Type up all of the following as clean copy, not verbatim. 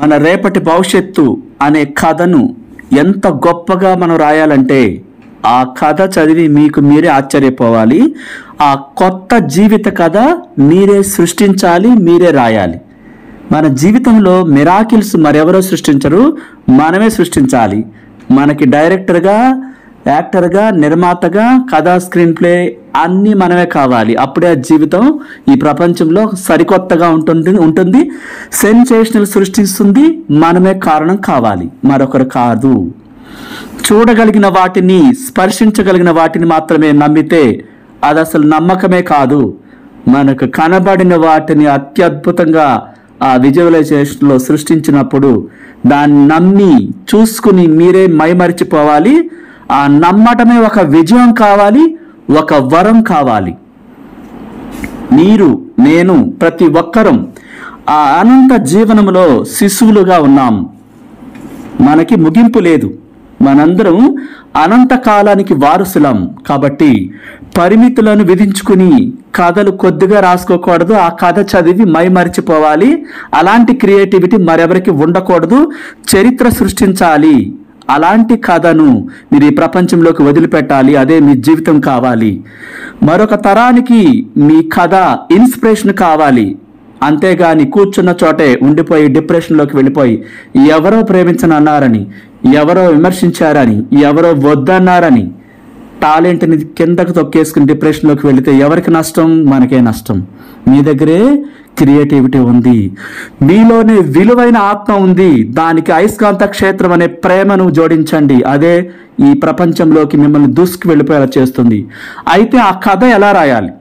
మన రేపటి భవిష్యత్తు అనే కథను ఎంత గొప్పగా మనం రాయాలంటే ఆ కథ చదివి మీకు మీరే ఆశ్చర్యపోవాలి. ఆ కొత్త జీవిత కథ మీరే సృష్టించాలి, మీరే రాయాలి. మన జీవితంలో మిరాకిల్స్ మరెవరో సృష్టించరు, మనమే సృష్టించాలి. మనకి డైరెక్టర్గా, యాక్టర్గా, నిర్మాతగా, కథా స్క్రీన్ ప్లే అన్నీ మనమే కావాలి. అప్పుడే ఆ జీవితం ఈ ప్రపంచంలో సరికొత్తగా ఉంటుంది, సెన్సేషనల్ సృష్టిస్తుంది. మనమే కారణం కావాలి, మరొకరు కాదు. చూడగలిగిన వాటిని, స్పర్శించగలిగిన వాటిని మాత్రమే నమ్మితే అది అసలు నమ్మకమే కాదు. మనకు కనబడిన వాటిని అత్యద్భుతంగా ఆ విజువలైజేషన్లో సృష్టించినప్పుడు దాన్ని నమ్మి చూసుకుని మీరే మైమరిచిపోవాలి. ఆ నమ్మటమే ఒక విజయం కావాలి, ఒక వరం కావాలి. మీరు, నేను, ప్రతి ఒక్కరం ఆ అనంత జీవనములో శిశువులుగా ఉన్నాం. మనకి ముగింపు లేదు. మనందరం అనంత కాలానికి వారసులం. కాబట్టి పరిమితులను విధించుకుని కథలు కొద్దిగా రాసుకోకూడదు. ఆ కథ చదివి మైమరిచిపోవాలి. అలాంటి క్రియేటివిటీ మరెవరికి ఉండకూడదు. చరిత్ర సృష్టించాలి. అలాంటి కథను మీరు ఈ ప్రపంచంలోకి వదిలిపెట్టాలి. అదే మీ జీవితం కావాలి. మరొక తరానికి మీ కథ ఇన్స్పిరేషన్ కావాలి. అంతేగాని కూర్చున్న చోటే ఉండిపోయి డిప్రెషన్లోకి వెళ్ళిపోయి ఎవరో ప్రేమించనన్నారని, ఎవరో విమర్శించారని, ఎవరో వద్దన్నారని టాలెంట్ని కిందకు తొక్కేసుకుని డిప్రెషన్లోకి వెళితే ఎవరికి నష్టం? మనకే నష్టం. మీ దగ్గరే క్రియేటివిటీ ఉంది, మీలోనే విలువైన ఆత్మ ఉంది. దానికి అయస్కాంత క్షేత్రం అనే ప్రేమను జోడించండి. అదే ఈ ప్రపంచంలోకి మిమ్మల్ని దూసుకు వెళ్ళిపోయేలా చేస్తుంది. అయితే ఆ కథ ఎలా రాయాలి?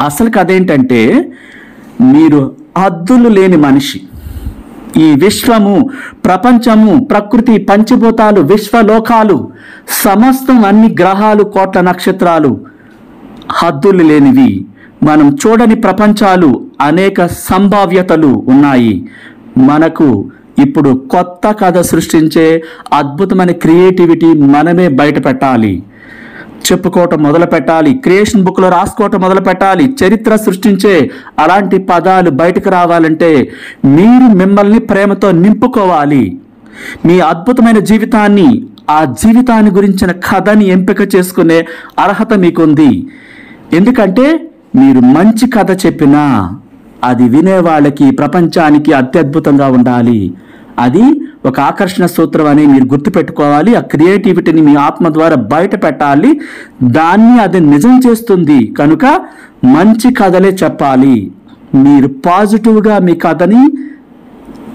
అసలు కథ ఏంటంటే, మీరు హద్దులు లేని మనిషి. ఈ విశ్వము, ప్రపంచము, ప్రకృతి, పంచభూతాలు, విశ్వలోకాలు, సమస్తం, అన్ని గ్రహాలు, కోట్ల నక్షత్రాలు హద్దులు లేనివి. మనం చూడని ప్రపంచాలు, అనేక సంభావ్యతలు ఉన్నాయి. మనకు ఇప్పుడు కొత్త కథ సృష్టించే అద్భుతమైన క్రియేటివిటీ మనమే బయట పెట్టాలి. చెప్పుకోవటం మొదలు పెట్టాలి. క్రియేషన్ బుక్లో రాసుకోవటం మొదలు పెట్టాలి. చరిత్ర సృష్టించే అలాంటి పదాలు బయటకు రావాలంటే మీరు మిమ్మల్ని ప్రేమతో నింపుకోవాలి. మీ అద్భుతమైన జీవితాన్ని, ఆ జీవితాన్ని గురించిన కథని ఎంపిక చేసుకునే అర్హత మీకుంది. ఎందుకంటే మీరు మంచి కథ చెప్పినా అది వినేవాళ్ళకి, ప్రపంచానికి అత్యద్భుతంగా ఉండాలి. అది ఒక ఆకర్షణ సూత్రం అని మీరు గుర్తుపెట్టుకోవాలి. ఆ క్రియేటివిటీని మీ ఆత్మ ద్వారా బయట పెట్టాలి. దాన్ని అది నిజం చేస్తుంది. కనుక మంచి కథలే చెప్పాలి. మీరు పాజిటివ్గా మీ కథని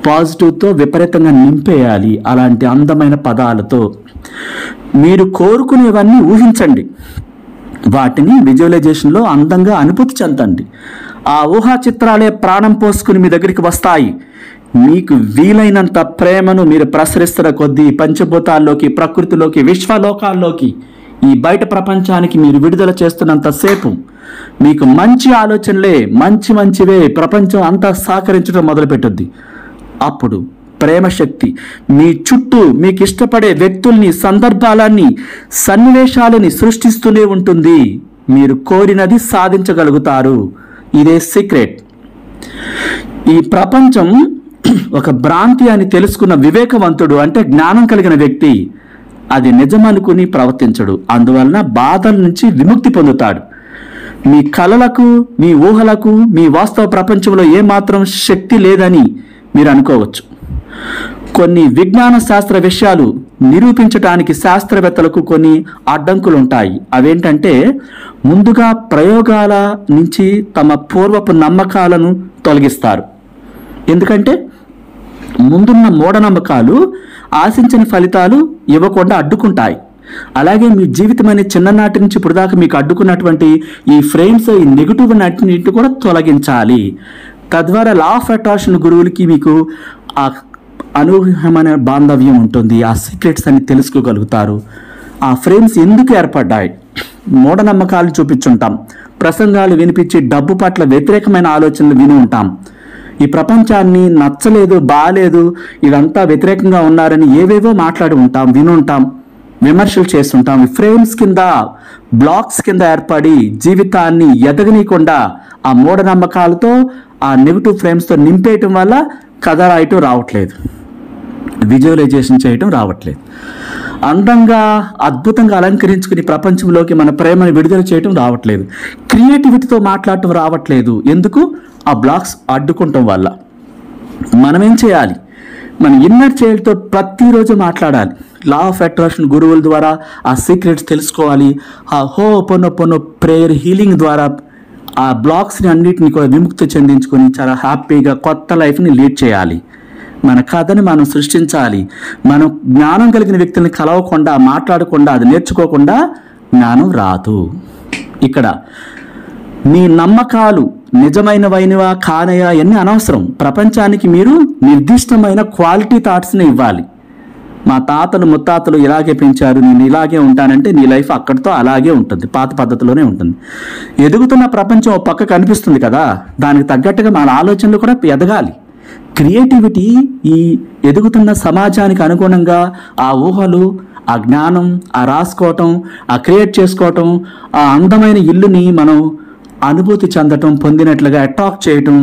పాజిటివ్తో విపరీతంగా నింపేయాలి. అలాంటి అందమైన పదాలతో మీరు కోరుకునేవన్నీ ఊహించండి. వాటిని విజువలైజేషన్లో అందంగా అనుభూతి చెందండి. ఆ ఊహా చిత్రాలే ప్రాణం పోసుకుని మీ దగ్గరికి వస్తాయి. మీకు వీలైనంత ప్రేమను మీరు ప్రసరిస్తున్న కొద్దీ పంచభూతాల్లోకి, ప్రకృతిలోకి, విశ్వలోకాల్లోకి, ఈ బయట ప్రపంచానికి మీరు విడుదల చేస్తున్నంతసేపు మీకు మంచి ఆలోచనలే, మంచివే ప్రపంచం అంతా సహకరించడం మొదలుపెట్టుద్ది. అప్పుడు ప్రేమ శక్తి మీ చుట్టూ మీకు ఇష్టపడే వ్యక్తుల్ని, సందర్భాలని, సన్నివేశాలని సృష్టిస్తూనే ఉంటుంది. మీరు కోరినది సాధించగలుగుతారు. ఇదే సీక్రెట్. ఈ ప్రపంచం ఒక భ్రాంతి అని తెలుసుకున్న వివేకవంతుడు, అంటే జ్ఞానం కలిగిన వ్యక్తి, అది నిజమనుకుని ప్రవర్తించడు. అందువలన బాధల నుంచి విముక్తి పొందుతాడు. మీ కలలకు, మీ ఊహలకు, మీ వాస్తవ ప్రపంచంలో ఏమాత్రం శక్తి లేదని మీరు అనుకోవచ్చు. కొన్ని విజ్ఞాన శాస్త్ర విషయాలు నిరూపించడానికి శాస్త్రవేత్తలకు కొన్ని అడ్డంకులు ఉంటాయి. అవేంటంటే, ముందుగా ప్రయోగాల నుంచి తమ పూర్వపు నమ్మకాలను తొలగిస్తారు. ఎందుకంటే ముందున్న మూఢనమ్మకాలు ఆశించిన ఫలితాలు ఇవ్వకుండా అడ్డుకుంటాయి. అలాగే మీ జీవితం అనే చిన్ననాటి నుంచి ఇప్పుడు దాకా మీకు అడ్డుకున్నటువంటి ఈ ఫ్రేమ్స్, ఈ నెగిటివ్ అన్నిటిని కూడా తొలగించాలి. తద్వారా లా ఆఫ్ అట్రాక్షన్ గురువులకి మీకు ఆ అనూహ్యమైన బాంధవ్యం ఉంటుంది. ఆ సీక్రెట్స్ అని తెలుసుకోగలుగుతారు. ఆ ఫ్రేమ్స్ ఎందుకు ఏర్పడ్డాయి? మూఢనమ్మకాలు చూపించుంటాం, ప్రసంగాలు వినిపించి డబ్బు పట్ల వ్యతిరేకమైన ఆలోచనలు విని ఉంటాం. ఈ ప్రపంచాన్ని నచ్చలేదు, బాలేదు, ఇదంతా వ్యతిరేకంగా ఉన్నారని ఏవేవో మాట్లాడి ఉంటాం, విని ఉంటాం, విమర్శలు చేస్తుంటాం. ఫ్రేమ్స్ కింద, బ్లాక్స్ కింద ఏర్పడి జీవితాన్ని ఎదగనీయకుండా ఆ మూఢనమ్మకాలతో, ఆ నెగిటివ్ ఫ్రేమ్స్తో నింపేయటం వల్ల కథ రాయటం రావట్లేదు, విజువలైజేషన్ చేయటం రావట్లేదు, అందంగా అద్భుతంగా అలంకరించుకుని ప్రపంచంలోకి మన ప్రేమను విడుదల చేయటం రావట్లేదు, క్రియేటివిటీతో మాట్లాడటం రావట్లేదు. ఎందుకు? ఆ బ్లాక్స్ అడ్డుకుంటాం వల్ల. మనం ఏం చేయాలి? మన ఇన్నర్ చైల్డ్తో ప్రతిరోజు మాట్లాడాలి. లా ఆఫ్ అట్రాక్షన్ గురువుల ద్వారా ఆ సీక్రెట్స్ తెలుసుకోవాలి. ఆ హోపోనోపోనో ప్రేయర్ హీలింగ్ ద్వారా ఆ బ్లాక్స్ని అన్నిటిని కూడా విముక్తి చెందించుకొని చాలా హ్యాపీగా కొత్త లైఫ్ని లీడ్ చేయాలి. మన కథని మనం సృష్టించాలి. మనం జ్ఞానం కలిగిన వ్యక్తుల్ని కలవకుండా, మాట్లాడకుండా, అది నేర్చుకోకుండా జ్ఞానం రాదు. ఇక్కడ మీ నమ్మకాలు నిజమైనవైనవా కానయా ఎన్ని అనవసరం. ప్రపంచానికి మీరు నిర్దిష్టమైన క్వాలిటీ థాట్స్ని ఇవ్వాలి. మా తాతలు ముత్తాతలు ఇలాగే పెంచారు, నేను ఇలాగే ఉంటానంటే నీ లైఫ్ అక్కడితో అలాగే ఉంటుంది, పాత పద్ధతిలోనే ఉంటుంది. ఎదుగుతున్న ప్రపంచం ఒక పక్క కనిపిస్తుంది కదా, దానికి తగ్గట్టుగా మన ఆలోచనలు కూడా ఎదగాలి. క్రియేటివిటీ ఈ ఎదుగుతున్న సమాజానికి అనుగుణంగా ఆ ఊహలు, ఆ జ్ఞానం, ఆ రాసుకోవటం, ఆ క్రియేట్ చేసుకోవటం, ఆ అందమైన ఇల్లుని మనం అనుభూతి చెందటం, పొందినట్లుగా అట్రాక్ట్ చేయటం,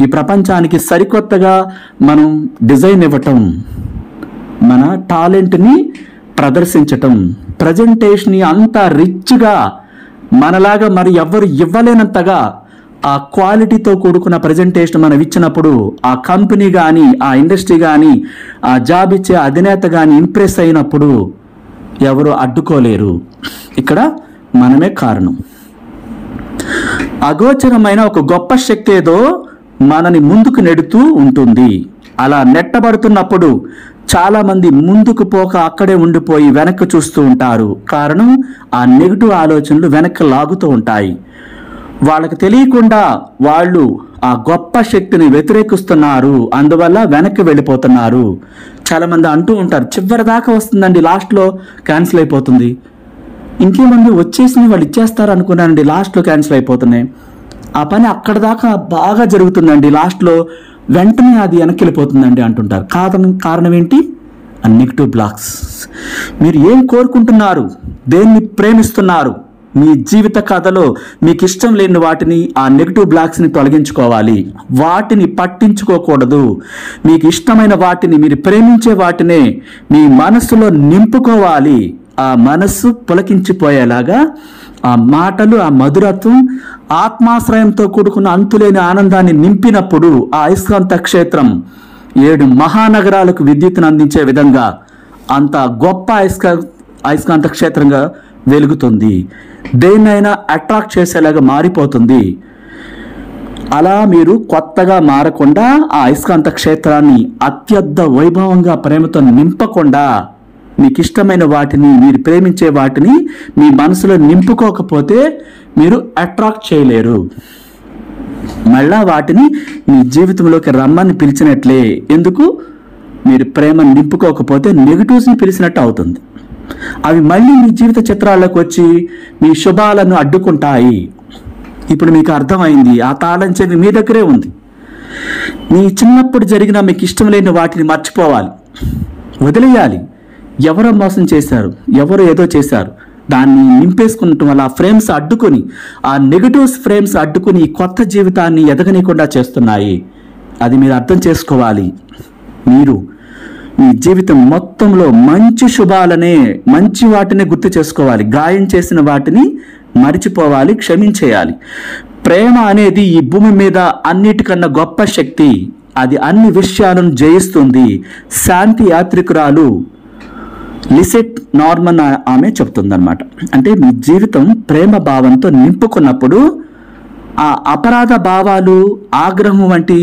ఈ ప్రపంచానికి సరికొత్తగా మనం డిజైన్ ఇవ్వటం, మన టాలెంట్ని ప్రదర్శించటం, ప్రజెంటేషన్ని అంత రిచ్గా మనలాగా మరి ఎవ్వరు ఇవ్వలేనంతగా ఆ క్వాలిటీతో కూడుకున్న ప్రజెంటేషన్ మనం ఇచ్చినప్పుడు ఆ కంపెనీ కానీ, ఆ ఇండస్ట్రీ కానీ, ఆ జాబ్ ఇచ్చే అధినేత కానీ ఇంప్రెస్ అయినప్పుడు ఎవరు అడ్డుకోలేరు. ఇక్కడ మనమే కారణం. అగోచరమైన ఒక గొప్ప శక్తి ఏదో మనని ముందుకు నెడుతూ ఉంటుంది. అలా నెట్టబడుతున్నప్పుడు చాలామంది ముందుకు పోక అక్కడే ఉండిపోయి వెనక్కి చూస్తూ ఉంటారు. కారణం, ఆ నెగిటివ్ ఆలోచనలు వెనక్కి లాగుతూ ఉంటాయి. వాళ్ళకి తెలియకుండా వాళ్ళు ఆ గొప్ప శక్తిని వ్యతిరేకిస్తున్నారు, అందువల్ల వెనక్కి వెళ్ళిపోతున్నారు. చాలామంది అంటూ ఉంటారు, చివరి దాకా వస్తుందండి, లాస్ట్లో క్యాన్సిల్ అయిపోతుంది. ఇంకేమంది వచ్చేసి వాళ్ళు ఇచ్చేస్తారు అనుకున్నానండి, లాస్ట్లో క్యాన్సిల్ అయిపోతున్నాయి. ఆ పని అక్కడ దాకా బాగా జరుగుతుందండి, లాస్ట్లో వెంటనే అది వెనక్కి వెళ్ళిపోతుందండి అంటుంటారు. కారణం ఏంటి? ఆ నెగిటివ్ బ్లాక్స్. మీరు ఏం కోరుకుంటున్నారు, దేన్ని ప్రేమిస్తున్నారు, మీ జీవిత కథలో మీకు ఇష్టం లేని వాటిని, ఆ నెగిటివ్ బ్లాక్స్ని తొలగించుకోవాలి. వాటిని పట్టించుకోకూడదు. మీకు ఇష్టమైన వాటిని, మీరు ప్రేమించే వాటినే మీ మనస్సులో నింపుకోవాలి. ఆ మనస్సు పులకించిపోయేలాగా ఆ మాటలు, ఆ మధురత్వం, ఆత్మాశ్రయంతో కూడుకున్న అంతులేని ఆనందాన్ని నింపినప్పుడు ఆ అయస్కాంత క్షేత్రం 7 మహానగరాలకు విద్యుత్తును అందించే విధంగా అంత గొప్ప అయస్కాంత క్షేత్రంగా వెలుగుతుంది. దేన్నైనా అట్రాక్ట్ చేసేలాగా మారిపోతుంది. అలా మీరు కొత్తగా మారకుండా ఆ అయస్కాంత క్షేత్రాన్ని అత్యద్భుత వైభవంగా ప్రేమతో నింపకుండా, మీకు ఇష్టమైన వాటిని, మీరు ప్రేమించే వాటిని మీ మనసులో నింపుకోకపోతే మీరు అట్రాక్ట్ చేయలేరు. మళ్ళా వాటిని మీ జీవితంలోకి రమ్మని పిలిచినట్లే. ఎందుకు? మీరు ప్రేమను నింపుకోకపోతే నెగిటివ్స్ని పిలిచినట్టు అవుతుంది. అవి మళ్ళీ మీ జీవిత చిత్రాల్లోకి వచ్చి మీ శుభాలను అడ్డుకుంటాయి. ఇప్పుడు మీకు అర్థమైంది, ఆ తాళం చెవి మీ దగ్గరే ఉంది. మీ చిన్నప్పుడు జరిగిన మీకు ఇష్టం లేని వాటిని మర్చిపోవాలి, వదిలేయాలి. ఎవరో మోసం చేశారు, ఎవరో ఏదో చేశారు, దాన్ని నింపేసుకుంటం వల్ల ఆ ఫ్రేమ్స్ అడ్డుకొని, ఆ నెగటివ్స్ ఫ్రేమ్స్ అడ్డుకొని ఈ కొత్త జీవితాన్ని ఎదగనీయకుండా చేస్తున్నాయి. అది మీరు అర్థం చేసుకోవాలి. మీరు మీ జీవితం మొత్తంలో మంచి శుభాలనే, మంచి వాటిని గుర్తు చేసుకోవాలి. గాయం చేసిన వాటిని మరిచిపోవాలి, క్షమించేయాలి. ప్రేమ అనేది ఈ భూమి మీద అన్నిటికన్నా గొప్ప శక్తి. అది అన్ని విషయాలను జయిస్తుంది. శాంతి యాత్రికురాలు లిసెట్ నార్మన్ ఆమె చెప్తుందన్నమాట. అంటే మీ జీవితం ప్రేమ భావంతో నింపుకున్నప్పుడు ఆ అపరాధ భావాలు, ఆగ్రహం వంటి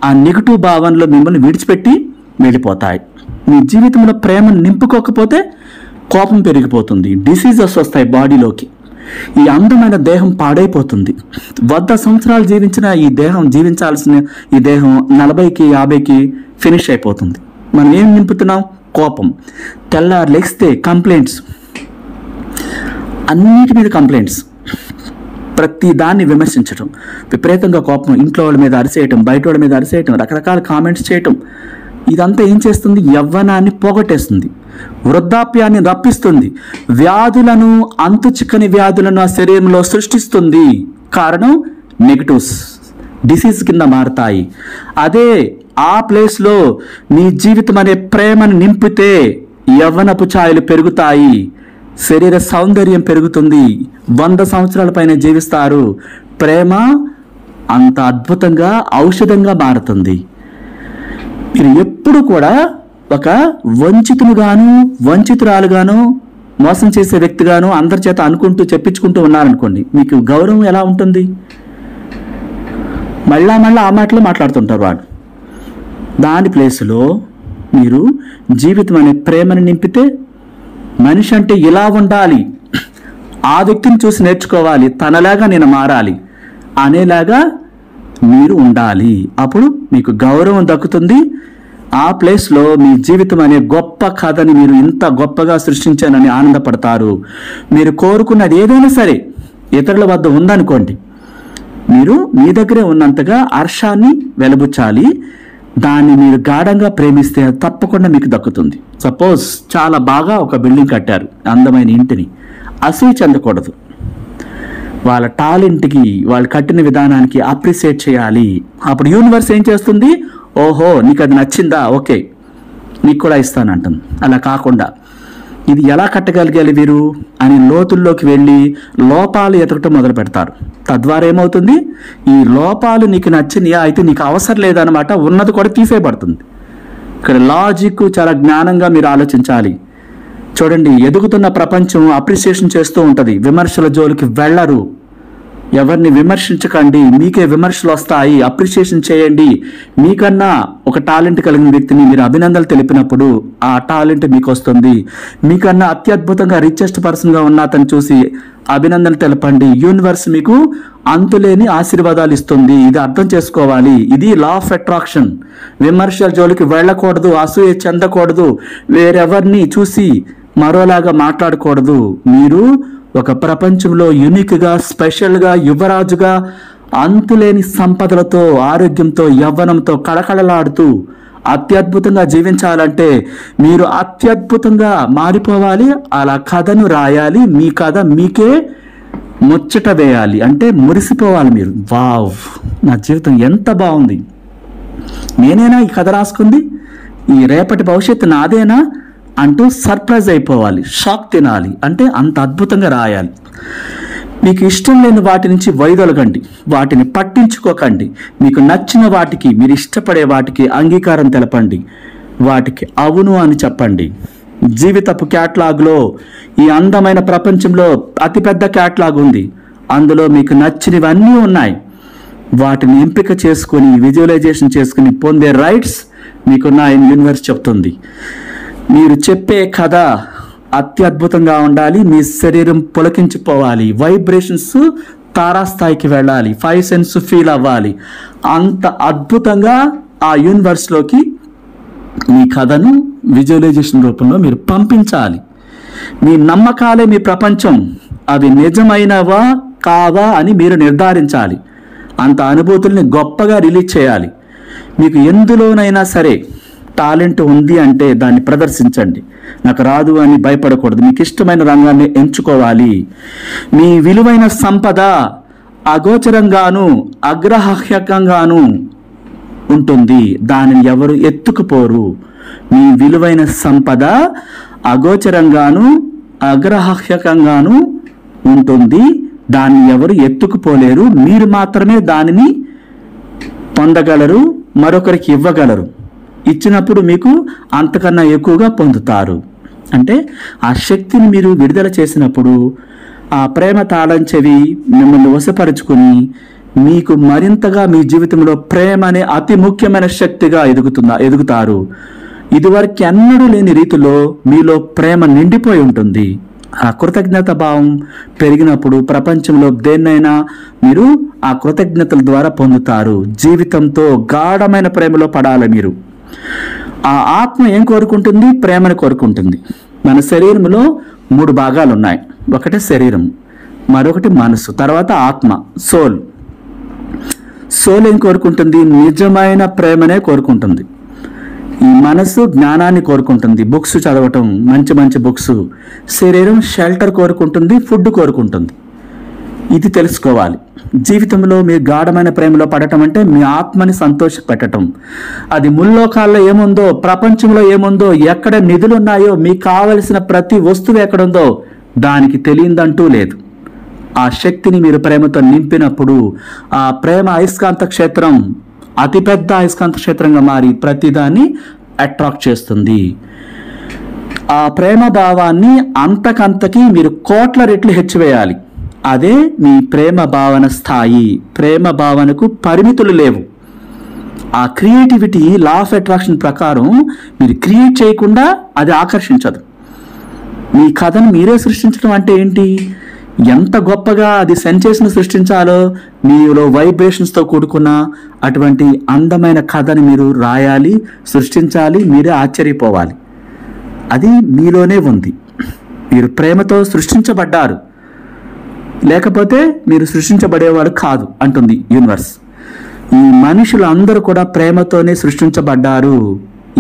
ఆ నెగిటివ్ భావనలో మిమ్మల్ని విడిచిపెట్టి వెళ్ళిపోతాయి. మీ జీవితంలో ప్రేమను నింపుకోకపోతే కోపం పెరిగిపోతుంది, డిసీజెస్ వస్తాయి బాడీలోకి, ఈ అందమైన దేహం పాడైపోతుంది. 100 సంవత్సరాలు జీవించిన ఈ దేహం, జీవించాల్సిన ఈ దేహం 40కి 50కి ఫినిష్ అయిపోతుంది. మనం ఏం నింపుతున్నాం? కోపం. తెల్లారు లెగిస్తే కంప్లైంట్స్, అన్నిటి మీద కంప్లైంట్స్, ప్రతి దాన్ని విమర్శించడం, విపరీతంగా కోపం, ఇంట్లో వాళ్ళ మీద అరిసేయటం, బయట వాళ్ళ మీద అరిసేయటం, రకరకాల కామెంట్స్ చేయటం. ఇదంతా ఏం చేస్తుంది? యవ్వనాన్ని పోగొట్టేస్తుంది, వృద్ధాప్యాన్ని రప్పిస్తుంది, వ్యాధులను, అంతు చిక్కని వ్యాధులను ఆ శరీరంలో సృష్టిస్తుంది. కారణం నెగిటివ్స్ డిసీజ్ కింద మారతాయి. అదే ఆ ప్లేస్లో నీ జీవితం అనే ప్రేమను నింపితే యవ్వనపు ఛాయలు పెరుగుతాయి, శరీర సౌందర్యం పెరుగుతుంది, 100 సంవత్సరాల పైన జీవిస్తారు. ప్రేమ అంత అద్భుతంగా ఔషధంగా మారుతుంది. మీరు ఎప్పుడు కూడా ఒక వంచితులుగాను వంచితురాలుగాను మోసం చేసే వ్యక్తిగాను అందరి చేత అనుకుంటూ చెప్పించుకుంటూ ఉన్నారనుకోండి, మీకు గౌరవం ఎలా ఉంటుంది? మళ్ళా ఆ మాటలు మాట్లాడుతుంటారు వాళ్ళు. దాని ప్లేస్లో మీరు జీవితం అనే ప్రేమను నింపితే, మనిషి అంటే ఇలా ఉండాలి, ఆ వ్యక్తిని చూసి నేర్చుకోవాలి, తనలాగా నేను మారాలి అనేలాగా మీరు ఉండాలి. అప్పుడు మీకు గౌరవం దక్కుతుంది. ఆ ప్లేస్లో మీ జీవితం అనే గొప్ప కథని మీరు ఇంత గొప్పగా సృష్టించానని ఆనందపడతారు. మీరు కోరుకున్నది ఏదైనా సరే ఇతరుల వద్ద ఉందనుకోండి, మీరు మీ దగ్గరే ఉన్నంతగా హర్షాన్ని వెలబుచ్చాలి. దాన్ని మీరు గాఢంగా ప్రేమిస్తే తప్పకుండా మీకు దక్కుతుంది. సపోజ్ చాలా బాగా ఒక బిల్డింగ్ కట్టారు, అందమైన ఇంటిని, అసూయ చెందకూడదు. వాళ్ళ టాలెంట్కి, వాళ్ళు కట్టిన విధానానికి అప్రిషియేట్ చేయాలి. అప్పుడు యూనివర్స్ ఏం చేస్తుంది? ఓహో, నీకు అది నచ్చిందా, ఓకే, నీకు కూడా ఇస్తానంటుంది. అలా కాకుండా ఇది ఎలా కట్టగలిగాలి వీరు అని లోతుల్లోకి వెళ్ళి లోపాలు ఎతకటం మొదలు పెడతారు. తద్వారా ఏమవుతుంది? ఈ లోపాలు నీకు నచ్చినాయా, అయితే నీకు అవసరం లేదనమాట, ఉన్నది కూడా తీసేయబడుతుంది. ఇక్కడ లాజిక్ చాలా జ్ఞానంగా మీరు ఆలోచించాలి. చూడండి, ఎదుగుతున్న ప్రపంచం అప్రిసియేషన్ చేస్తూ ఉంటుంది, విమర్శల జోలికి వెళ్ళరు. ఎవరిని విమర్శించకండి, మీకే విమర్శలు వస్తాయి. అప్రిసియేషన్ చేయండి. మీకన్నా ఒక టాలెంట్ కలిగిన వ్యక్తిని మీరు అభినందనలు తెలిపినప్పుడు ఆ టాలెంట్ మీకు వస్తుంది. మీకన్నా అత్యద్భుతంగా రిచెస్ట్ పర్సన్గా ఉన్న అతను చూసి అభినందనలు తెలపండి. యూనివర్స్ మీకు అంతులేని ఆశీర్వాదాలు ఇస్తుంది. ఇది అర్థం చేసుకోవాలి. ఇది లా ఆఫ్ అట్రాక్షన్. విమర్శల జోలికి వెళ్ళకూడదు, అసూయ చెందకూడదు, వేరెవరిని చూసి మరోలాగా మాట్లాడకూడదు. మీరు ఒక ప్రపంచంలో యూనిక్గా, స్పెషల్గా, యువరాజుగా, అంతులేని సంపదలతో, ఆరోగ్యంతో, యవ్వనంతో కళకళలాడుతూ అత్యద్భుతంగా జీవించాలంటే మీరు అత్యద్భుతంగా మారిపోవాలి. అలా కథను రాయాలి. మీ కథ మీకే ముచ్చట వేయాలి, అంటే మురిసిపోవాలి మీరు. వావ్, నా జీవితం ఎంత బాగుంది, నేనేనా ఈ కథ రాసుకుంది, ఈ రేపటి భవిష్యత్తు నాదేనా అంటూ సర్ప్రైజ్ అయిపోవాలి, షాక్ తినాలి. అంటే అంత అద్భుతంగా రాయాలి. మీకు ఇష్టం లేని వాటి నుంచి వైదొలగండి, వాటిని పట్టించుకోకండి. మీకు నచ్చిన వాటికి, మీరు ఇష్టపడే వాటికి అంగీకారం తెలపండి, వాటికి అవును అని చెప్పండి. జీవితపు క్యాట్లాగ్లో, ఈ అందమైన ప్రపంచంలో అతిపెద్ద క్యాట్లాగ్ ఉంది. అందులో మీకు నచ్చినవన్నీ ఉన్నాయి. వాటిని ఎంపిక చేసుకుని, విజువలైజేషన్ చేసుకుని పొందే రైట్స్ మీకున్నాయని యూనివర్స్ చెప్తుంది. మీరు చెప్పే కథ అత్యద్భుతంగా ఉండాలి. మీ శరీరం పులకించిపోవాలి, వైబ్రేషన్స్ తారాస్థాయికి వెళ్ళాలి, 5 సెన్స్ ఫీల్ అవ్వాలి. అంత అద్భుతంగా ఆ యూనివర్స్లోకి మీ కథను విజువలైజేషన్ రూపంలో మీరు పంపించాలి. మీ నమ్మకాలే మీ ప్రపంచం, అవి నిజమైనవా కావా అని మీరు నిర్ధారించాలి. అంత అనుభూతుల్ని గొప్పగా రిలీజ్ చేయాలి. మీకు ఎందులోనైనా సరే టాలెంట్ ఉంది అంటే దాన్ని ప్రదర్శించండి. నాకు రాదు అని భయపడకూడదు. మీకు ఇష్టమైన రంగాన్ని ఎంచుకోవాలి. మీ విలువైన సంపద అగోచరంగాను అగ్రహ్యకంగాను ఉంటుంది, దానిని ఎవరు ఎత్తుకుపోరు. మీ విలువైన సంపద అగోచరంగాను అగ్రహ్యకంగాను ఉంటుంది, దాన్ని ఎవరు ఎత్తుకుపోలేరు. మీరు మాత్రమే దానిని పొందగలరు, మరొకరికి ఇవ్వగలరు. ఇచ్చినప్పుడు మీకు అంతకన్నా ఎక్కువగా పొందుతారు. అంటే ఆ శక్తిని మీరు విడుదల చేసినప్పుడు ఆ ప్రేమ తాళం చెవి మిమ్మల్ని వశపరుచుకుని మీకు మరింతగా మీ జీవితంలో ప్రేమ అనే అతి ముఖ్యమైన శక్తిగా ఎదుగుతారు. ఇదివరకు ఎన్నడూ లేని రీతిలో మీలో ప్రేమ నిండిపోయి ఉంటుంది. ఆ కృతజ్ఞత భావం పెరిగినప్పుడు ప్రపంచంలో దేన్నైనా మీరు ఆ కృతజ్ఞతల ద్వారా పొందుతారు. జీవితంతో గాఢమైన ప్రేమలో పడాలి మీరు. ఆ ఆత్మ ఏం కోరుకుంటుంది? ప్రేమను కోరుకుంటుంది. మన శరీరంలో 3 భాగాలు ఉన్నాయి. ఒకటి శరీరం, మరొకటి మనసు, తర్వాత ఆత్మ, సోల్. సోల్ ఏం కోరుకుంటుంది? నిజమైన ప్రేమనే కోరుకుంటుంది. ఈ మనసు జ్ఞానాన్ని కోరుకుంటుంది, బుక్స్ చదవటం, మంచి మంచి బుక్స్. శరీరం షెల్టర్ కోరుకుంటుంది, ఫుడ్ కోరుకుంటుంది. ఇది తెలుసుకోవాలి. జీవితంలో మీరు గాఢమైన ప్రేమలో పడటం అంటే మీ ఆత్మని సంతోషపెట్టడం. అది ముల్లోకాల్లో ఏముందో, ప్రపంచంలో ఏముందో, ఎక్కడ నిధులు ఉన్నాయో, మీకు కావలసిన ప్రతి వస్తువు ఎక్కడుందో దానికి తెలియదంటూ లేదు. ఆ శక్తిని మీరు ప్రేమతో నింపినప్పుడు ఆ ప్రేమ అయస్కాంత క్షేత్రం అతిపెద్ద అయస్కాంత క్షేత్రంగా మారి ప్రతిదాన్ని అట్రాక్ట్ చేస్తుంది. ఆ ప్రేమ భావాన్ని అంతకంతకి మీరు కోట్ల రెట్లు హెచ్చివేయాలి. అదే మీ ప్రేమ భావన స్థాయి. ప్రేమ భావనకు పరిమితులు లేవు. ఆ క్రియేటివిటీ లా ఆఫ్ అట్రాక్షన్ ప్రకారం మీరు క్రియేట్ చేయకుండా అది ఆకర్షించదు. మీ కథను మీరే సృష్టించడం అంటే ఏంటి? ఎంత గొప్పగా అది సెన్సేషన్ సృష్టించాలో మీలో వైబ్రేషన్స్తో కూడుకున్న అటువంటి అందమైన కథని మీరు రాయాలి, సృష్టించాలి, మీరే ఆశ్చర్యపోవాలి. అది మీలోనే ఉంది. మీరు ప్రేమతో సృష్టించబడ్డారు, లేకపోతే మీరు సృష్టించబడేవాడు కాదు అంటుంది యూనివర్స్. ఈ మనుషులు అందరూ కూడా ప్రేమతోనే సృష్టించబడ్డారు.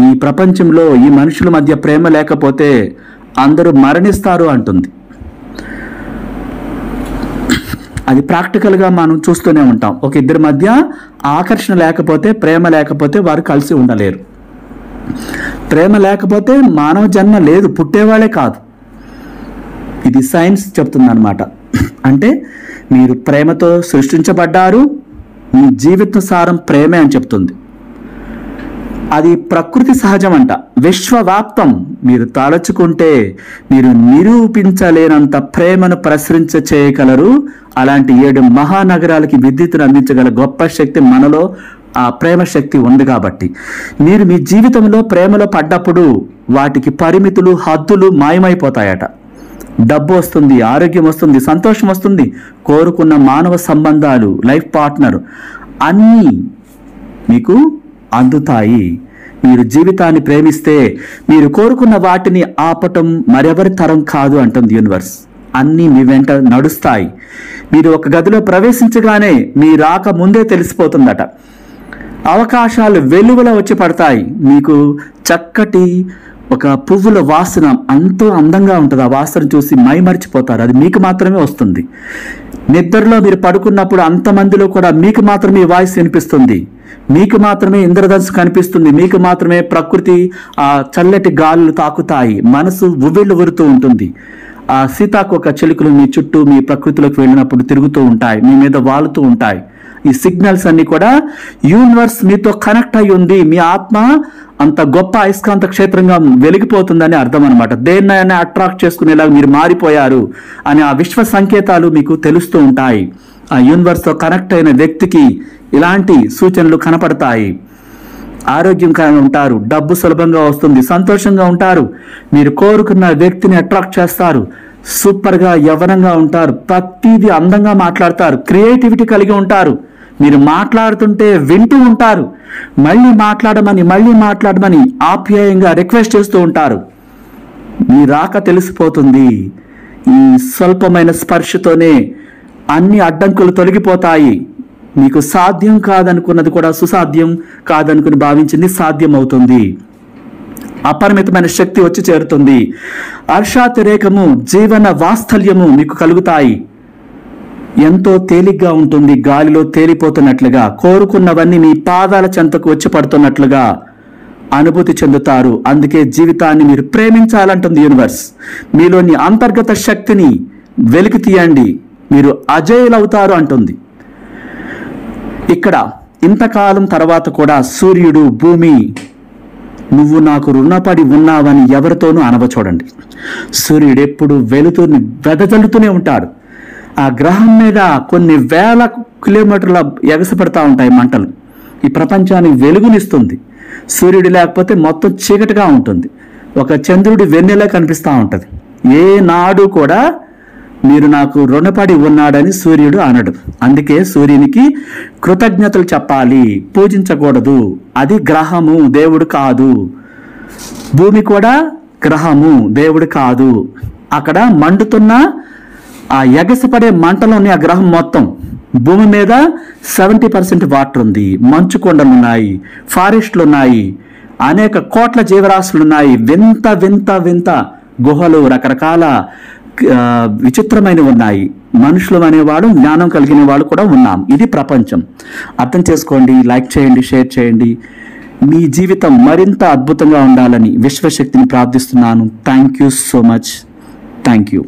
ఈ ప్రపంచంలో ఈ మనుషుల మధ్య ప్రేమ లేకపోతే అందరూ మరణిస్తారు అంటుంది. అది ప్రాక్టికల్గా మనం చూస్తూనే ఉంటాం. ఒక ఇద్దరి మధ్య ఆకర్షణ లేకపోతే, ప్రేమ లేకపోతే వారు కలిసి ఉండలేరు. ప్రేమ లేకపోతే మానవ జన్మ లేదు, పుట్టేవాళ్ళే కాదు. ఇది సైన్స్ చెప్తుంది అన్నమాట. అంటే మీరు ప్రేమతో సృష్టించబడ్డారు, మీ జీవిత సారం ప్రేమే అని చెప్తుంది. అది ప్రకృతి సహజం అంట, విశ్వవ్యాప్తం. మీరు తలచుకుంటే మీరు నిరూపించలేనంత ప్రేమను ప్రసరించ చేయగలరు. అలాంటి 7 మహానగరాలకి విద్యుత్తును అందించగల గొప్ప శక్తి మనలో ఆ ప్రేమ శక్తి ఉంది. కాబట్టి మీరు మీ జీవితంలో ప్రేమలో పడ్డప్పుడు వాటికి పరిమితులు, హద్దులు మాయమైపోతాయట. డబ్బు వస్తుంది, ఆరోగ్యం వస్తుంది, సంతోషం వస్తుంది, కోరుకున్న మానవ సంబంధాలు, లైఫ్ పార్ట్నర్ అన్నీ మీకు అందుతాయి. మీరు జీవితాన్ని ప్రేమిస్తే మీరు కోరుకున్న వాటిని ఆపటం మరెవరి తరం కాదు అంటుంది యూనివర్స్. అన్నీ మీ వెంట నడుస్తాయి. మీరు ఒక గదిలో ప్రవేశించగానే మీ రాక ముందే తెలిసిపోతుందట. అవకాశాలు వెలువల వచ్చి పడతాయి. మీకు చక్కటి ఒక పువ్వుల వాసన ఎంతో అందంగా ఉంటుంది. ఆ వాసన చూసి మైమరిచిపోతారు. అది మీకు మాత్రమే వస్తుంది. నిద్రలో మీరు పడుకున్నప్పుడు అంతమందిలో కూడా మీకు మాత్రమే వాయిస్ వినిపిస్తుంది. మీకు మాత్రమే ఇంద్రధనుస్సు కనిపిస్తుంది. మీకు మాత్రమే ప్రకృతి ఆ చల్లటి గాలులు తాకుతాయి. మనసు ఉవ్విళ్ళు ఉరుతూ ఉంటుంది. ఆ సీతాకోక చిలుకలు మీ చుట్టూ మీ ప్రకృతిలోకి వెళ్ళినప్పుడు తిరుగుతూ ఉంటాయి, మీ మీద వాలుతూ ఉంటాయి. ఈ సిగ్నల్స్ అన్ని కూడా యూనివర్స్ మీతో కనెక్ట్ అయి ఉంది. మీ ఆత్మ అంత గొప్ప అయస్కాంత క్షేత్రంగా వెలిగిపోతుందని అర్థం అనమాట. దేన్నైనా అట్రాక్ట్ చేసుకునేలాగా మీరు మారిపోయారు అని ఆ విశ్వ సంకేతాలు మీకు తెలుస్తూ ఉంటాయి. ఆ యూనివర్స్తో కనెక్ట్ అయిన వ్యక్తికి ఇలాంటి సూచనలు కనపడతాయి. ఆరోగ్యంగా ఉంటారు, డబ్బు సులభంగా వస్తుంది, సంతోషంగా ఉంటారు, మీరు కోరుకున్న వ్యక్తిని అట్రాక్ట్ చేస్తారు, సూపర్గా యవ్వనంగా ఉంటారు, ప్రతిదీ అందంగా మాట్లాడతారు, క్రియేటివిటీ కలిగి ఉంటారు. మీరు మాట్లాడుతుంటే వింటూ ఉంటారు, మళ్ళీ మాట్లాడమని ఆప్యాయంగా రిక్వెస్ట్ చేస్తూ ఉంటారు. మీ రాక తెలిసిపోతుంది. ఈ స్వల్పమైన స్పర్శతోనే అన్ని అడ్డంకులు తొలగిపోతాయి. మీకు సాధ్యం కాదనుకున్నది కూడా సుసాధ్యం కాదనుకుని భావించింది సాధ్యం అవుతుంది. అపరిమితమైన శక్తి వచ్చి చేరుతుంది. హర్షాతిరేకము, జీవన వాత్సల్యము మీకు కలుగుతాయి. ఎంతో తేలిగ్గా ఉంటుంది. గాలిలో తేలిపోతున్నట్లుగా కోరుకున్నవన్నీ మీ పాదాల చెంతకు వచ్చి పడుతున్నట్లుగా అనుభూతి చెందుతారు. అందుకే జీవితాన్ని మీరు ప్రేమించాలంటుంది యూనివర్స్. మీలోని అంతర్గత శక్తిని వెలికి తీయండి, మీరు అజేయులవుతారు అంటుంది. ఇక్కడ ఇంతకాలం తర్వాత కూడా సూర్యుడు, భూమి నువ్వు నాకు రుణపడి ఉన్నావని ఎవరితోనూ అనవ చూడండి. సూర్యుడు ఎప్పుడు వెలుతురుని వెదజల్లుతూనే ఉంటాడు. ఆ గ్రహం మీద కొన్ని వేల కిలోమీటర్ల ఎగసిపడతా ఉంటాయి మంటలు. ఈ ప్రపంచానికి వెలుగునిస్తుంది. సూర్యుడు లేకపోతే మొత్తం చీకటిగా ఉంటుంది. ఒక చంద్రుడి వెన్నెలా కనిపిస్తూ ఉంటుంది. ఏ నాడు కూడా మీరు నాకు రుణపడి ఉన్నాడని సూర్యుడు అనడు. అందుకే సూర్యునికి కృతజ్ఞతలు చెప్పాలి, పూజించకూడదు. అది గ్రహము, దేవుడు కాదు. భూమి కూడా గ్రహము, దేవుడు కాదు. అక్కడ మండుతున్న ఆ ఎగసిపడే మంటలోని ఆ గ్రహం మొత్తం. భూమి మీద 70% వాటర్ ఉంది, మంచు కొండలు ఉన్నాయి, ఫారెస్ట్లు ఉన్నాయి, అనేక కోట్ల జీవరాశులు ఉన్నాయి, వింత వింత వింత గుహలు, రకరకాల విచిత్రమైనవి ఉన్నాయి. మనుషులు అనేవాడు, జ్ఞానం కలిగిన వాళ్ళు కూడా ఉన్నాం. ఇది ప్రపంచం. అర్థం చేసుకోండి, లైక్ చేయండి, షేర్ చేయండి. మీ జీవితం మరింత అద్భుతంగా ఉండాలని విశ్వశక్తిని ప్రార్థిస్తున్నాను. Thank you so much. Thank you.